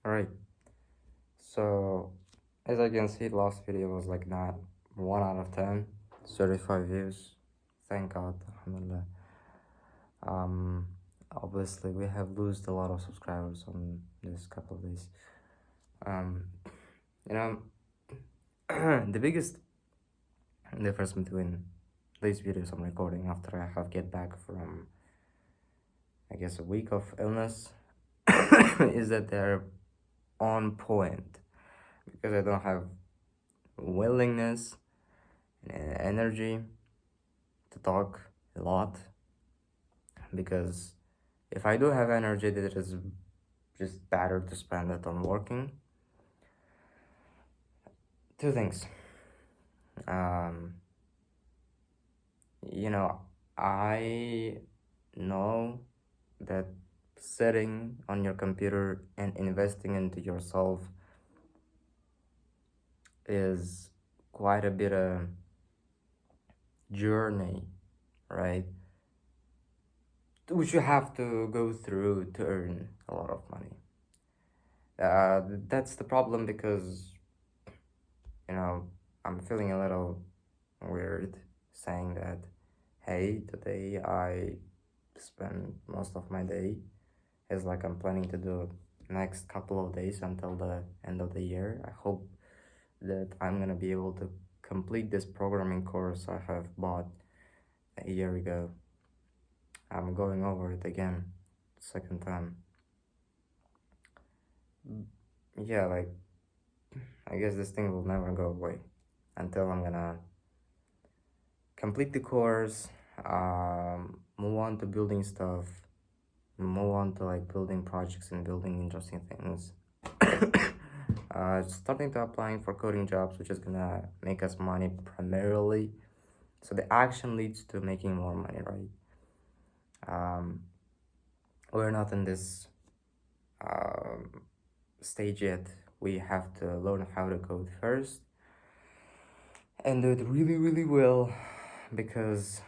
Alright, so as I can see, last video was like not 1 out of 10, 35 views. Thank God, alhamdulillah. Um, Obviously, we have lost a lot of subscribers on this couple of days. Um, you know, the biggest difference between these videos I'm recording after I have get back from, I guess, a week of illness is that they're on point because I don't have willingness and energy to talk a lot, because if I do have energy, that it is just better to spend it on working. Two things. Um, you know, I know that sitting on your computer and investing into yourself is quite a bit of journey, right? Which you have to go through to earn a lot of money. That's the problem, because you know I'm feeling a little weird saying that, hey, today I spend most of my day as like I'm planning to do next couple of days until the end of the year. I hope that I'm gonna be able to complete this programming course I have bought a year ago. I'm going over it again, second time. Yeah, like, I guess this thing will never go away until I'm gonna complete the course, move on to building stuff, move on to like building projects and building interesting things. Starting to applying for coding jobs, which is gonna make us money primarily. So the action leads to making more money, right? We're not in this stage yet. We have to learn how to code first and do it really, really well, because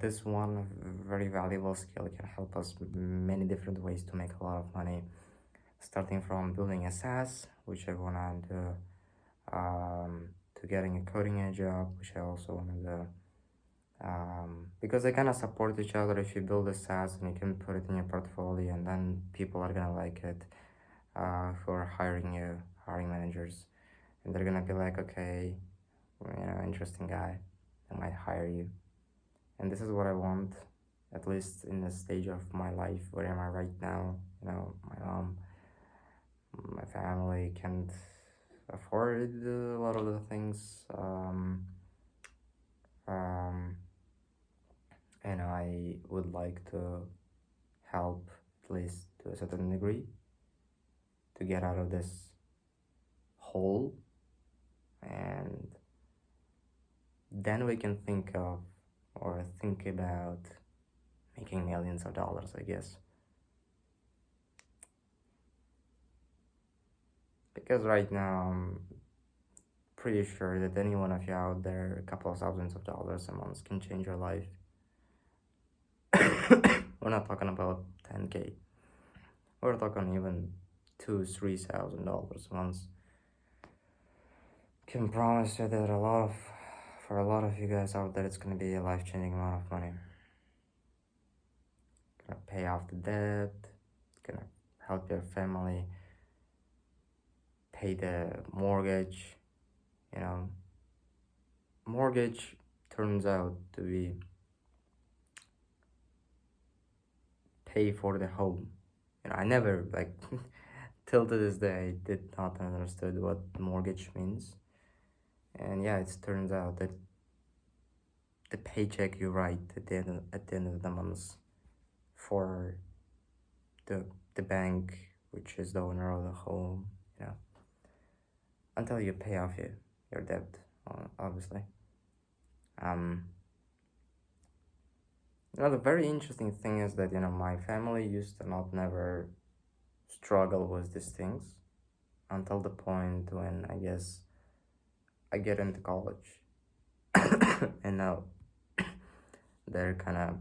this one very valuable skill can help us many different ways to make a lot of money, starting from building a SaaS, which I want to do, to getting a coding edge job, which I also want to do. Because they kind of support each other. If you build a SaaS and you can put it in your portfolio, and then people are gonna like it, who are hiring you, hiring managers, and they're gonna be like, okay, interesting guy, I might hire you. And this is what I want, at least in this stage of my life. Where am I right now? My mom, my family can't afford a lot of the things. And I would like to help, at least to a certain degree, to get out of this hole, and then we can think about making millions of dollars, I guess. Because right now I'm pretty sure that any one of you out there, a couple of thousands of dollars a month can change your life. We're not talking about 10K. We're talking even $2,000-3,000 a month. Can promise you that for a lot of you guys out there, it's gonna be a life-changing amount of money. Gonna pay off the debt, gonna help your family pay the mortgage. Mortgage turns out to be pay for the home. I never like till to this day I did not understood what mortgage means. And yeah, it turns out that the paycheck you write at the end of the month for the bank, which is the owner of the home, until you pay off your debt, obviously. The very interesting thing is that my family used to not never struggle with these things until the point when I guess I get into college. And now they're kind of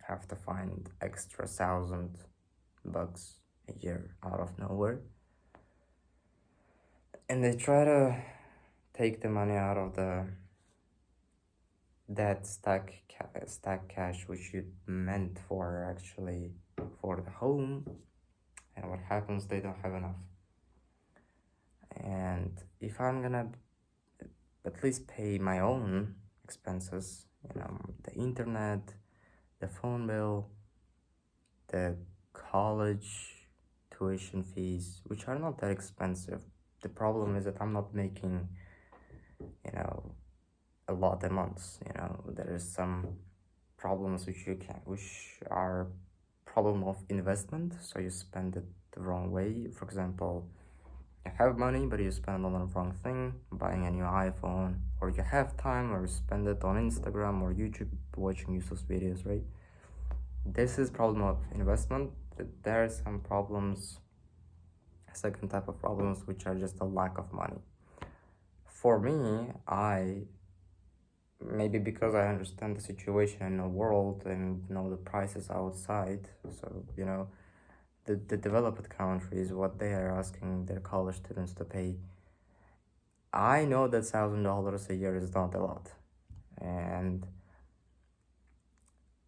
have to find extra $1,000 a year out of nowhere, and they try to take the money out of the that stack cash which you meant for actually for the home, and what happens, they don't have enough. And if I'm gonna at least pay my own expenses, the internet, the phone bill, the college tuition fees, which are not that expensive. The problem is that I'm not making, you know, a lot a month. There is some problems which are problem of investment. So you spend it the wrong way. For example, you have money, but you spend it on the wrong thing, buying a new iPhone, or you have time, or you spend it on Instagram or YouTube watching useless videos, right? This is problem of investment. There are some problems, second type of problems, which are just a lack of money. For me, maybe because I understand the situation in the world and know the prices outside, so the developed countries, what they are asking their college students to pay, I know that $1,000 a year is not a lot, and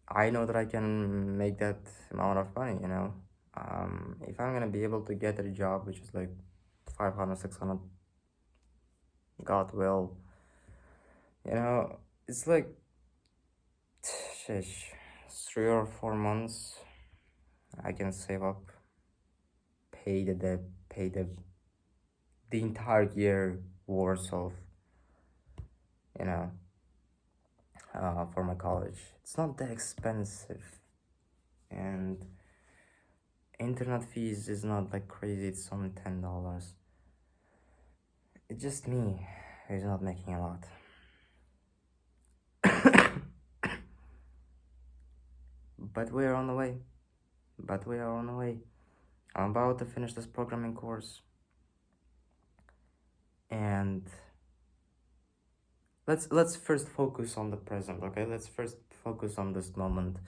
I know that I can make that amount of money. If I'm gonna be able to get a job which is like 500, 600, God will, it's like, sheesh, 3 or 4 months. I can save up, pay the debt, pay the entire year worth of, you know, for my college. It's not that expensive, and internet fees is not like crazy. It's only $10. It's just me who's not making a lot. But we are on the way. I'm about to finish this programming course, and let's first focus on the present, okay? Let's first focus on this moment.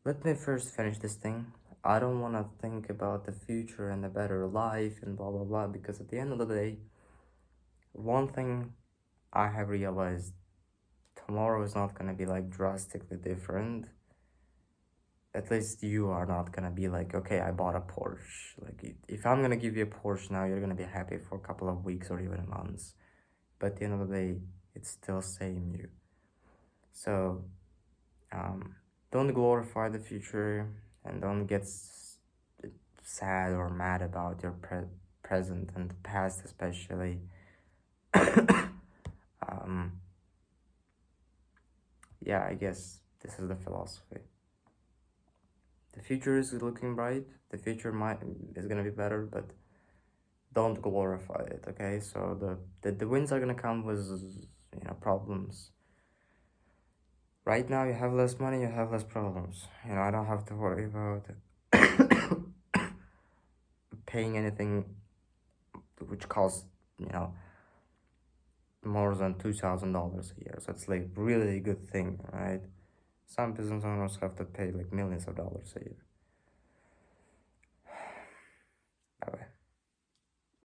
Let me first finish this thing. I don't want to think about the future and a better life and blah blah blah, because at the end of the day, one thing I have realized, tomorrow is not gonna be like drastically different. At least you are not gonna be like, okay, I bought a Porsche. Like, if I'm gonna give you a Porsche now, you're gonna be happy for a couple of weeks or even months. But at the end of the day, it's still same you. So, don't glorify the future, and don't get sad or mad about your present and past, especially. Yeah, I guess this is the philosophy. The future is looking bright. The future is gonna be better, but don't glorify it. Okay, so the wins are gonna come with problems. Right now, you have less money, you have less problems. I don't have to worry about paying anything which costs more than $2,000 a year. So it's like really good thing, right? Some business owners have to pay like millions of dollars a year.